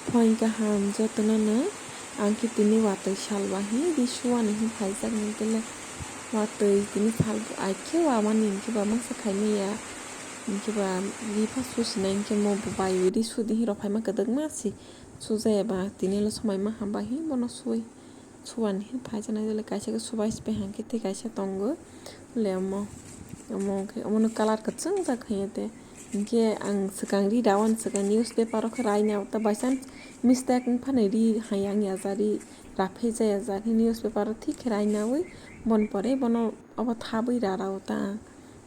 Phoi gaham jotnono angke tini watwi salbahi di suwani hifaijak nangkele watwi tini salbo aike wamani ingkeba mangsa kaimaya ingkeba rifa susinai ingke mobo bayo ri sudi hirok faima kadagma si sujayaba tinilo somaima hambahi bono suwani hifaijak dele kaisa ke subaispe hangke te kaisa tongo le omono kalar kwchung jak haiya ingke ang swkang ri rawan swkang newspaper o khe raina ta by chance mistake wngfano ri hayang yaja ri rafeijak yaja newspaper o thik khe rainawi boni pore bono obo thabwi rara o ta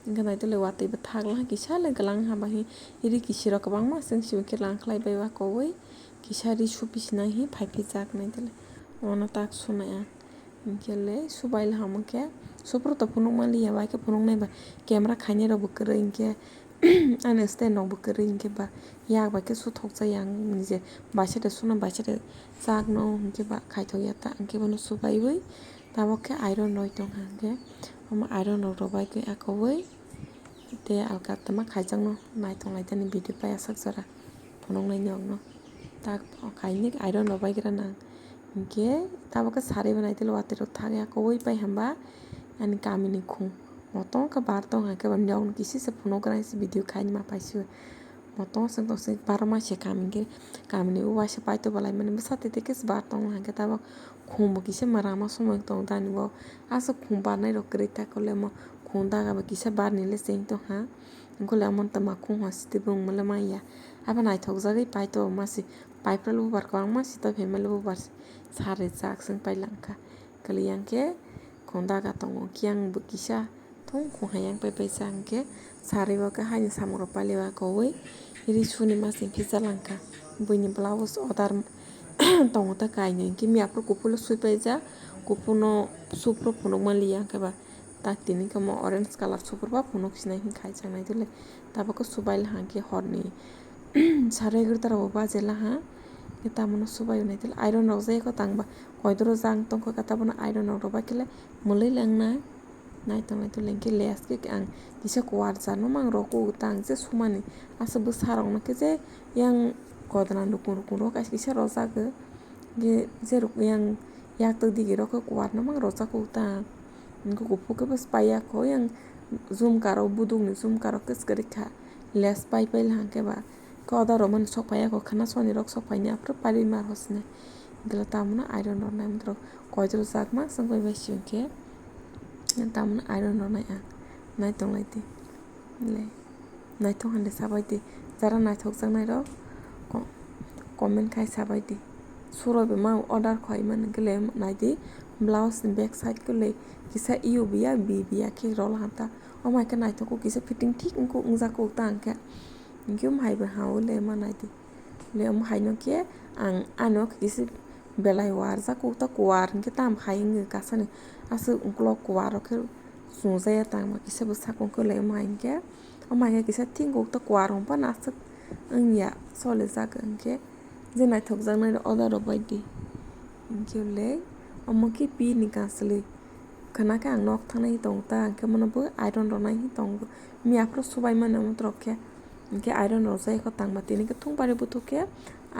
ingkhe naitole watwi bo thakla kisale glang habahi ri kisirok kwbangma chwng sibi khe langkhlaibai wakowi kisa ri su bisinai phaiphaijak naitole ono tak sunai ang ingkele subail hamokhe sufru to phunukmaliya baikhe phunuknaiba camera khainai rok bo kwrwi ingkhe ani stand rok bo kwrwi ingkhe ba yak bai khe suthokjai ang nije baisade suna baisade chakno ingkhe ba khaithokya ta ingkhe bono subaiwi tabok khe iron roi tongha hingkhe omo iron rok baikhe akowi te alkatama khaijakno naitonglaitani video pai asuk jora phunuknai nog no tak kaini iron rok baikrana hingkhe tabok khe saraibo naitole watwi rok thak akowi pai hamba ani kami ni khum motom khe bar tongha khe nog ni kisisa phunukgrang video khaini ma paisiwe motom chwng tong chwng 12 masia kami hingkhe kami ni waisa paito balaimani bwsate te khe bar tongla hingkhe tabok khum bo kisa rama somoi tongo tani bo asuk khum barnai rok kwrwi takole mo khum daga bo kisa barnile cheng tongha hingkole amo tama khum hosite bungmili maiya abo naithokjagui paito masi pipe rok bubar kwbangma sita female bubar sarijak chwng pailangkha kwlui yang khe khum daga tongo kiyang bo kisa thung khum hayang paipaijak hingkhe saraibo khe haini samung rok pailaui akowi ri suni masa phijalangkha buini blouse order tongo ta kainui hingkhe miyapro kuphur suipaijak kuphur no sufru phunukmaliya hingkheba tak tini khe mo orange colour sufur ba phunuk sinai khaijak naitole tabuk subailha hingkhe horni 11:30 rok bo bajelaha hingkhe tamono subaio naitole iron rok jayako tangba koidoro jang tongkha tabono iron rok baikele mwlui lengnai naitong naitole hingkhe less khe ang kisa kuarjar no mang roku tang je sumani asuk bwsarok no khe je yang kodona nukung rukung ro kaisa kisa rojago hingkhe jerokmi yang yaktok digi ro khe kuar no mang rojago ta hingkhe kuphur khe bwspai ako yang jhumka rok buduk ni jhumka rok kwchkwrwi kha less paipaila hingkheba order rok mani sokpai ako khana soni rok sokpaini afuru paiui mar hosinai hingkhe tamono iron rok naimani rok koidoro jakma chwngpai baisio hingkhe tamono iron rok nai ang naitonglai di naithok hande sabai di jara naithokjaknai rok comment khai sabai di suroi bo ma order khaimani hingkhe naidi blouse ni back side kele kisa u biya b biya khe rolha ta omai khe naithogo kisa fitting thik wngjago ta hingkhe omhai bo hawi lema naidi omhai no khe ang ano kisa belai warjago ta kuar hingkhe tam hai wngui kasani asuk ukulok kuar rok khe chungjaya tangma kisa bwsako hingkhe omhai hingkhe omhai khe kisa thingou ta kuar rokbano asuk wngya cholijago hingkhe je naithokjaknai order rok baidi hingkhe omo khe P ni kanchwlui khana khe ang nok thangnai tongo ta hingkhe mono bo iron rok nai tongo miyaforo subaimani amo borok khe hingkhe iron rok jayako tangma tini khe thungpari buthuk khe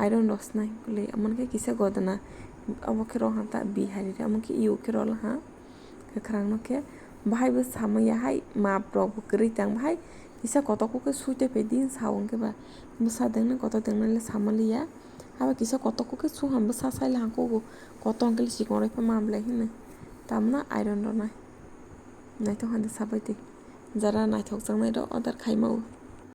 iron rok snai hingkhe amo khe kisa godona obo khe roha ta B hai amo khe U khe rolha kwkhwrang no khe bahai bo samaya hai map rok bo kwrwi tang bahai kisa kotok khe suitoi pai din sao hingkheba bwsa dengno kotok dengnali samaliya abo kisa kotok khe su ham bwsa saila hangkogo kotok hingkhe sikon rok ma belai hino tamono iron rok nai naithok hande sabai di jara naithokjaknai rok order khaimao.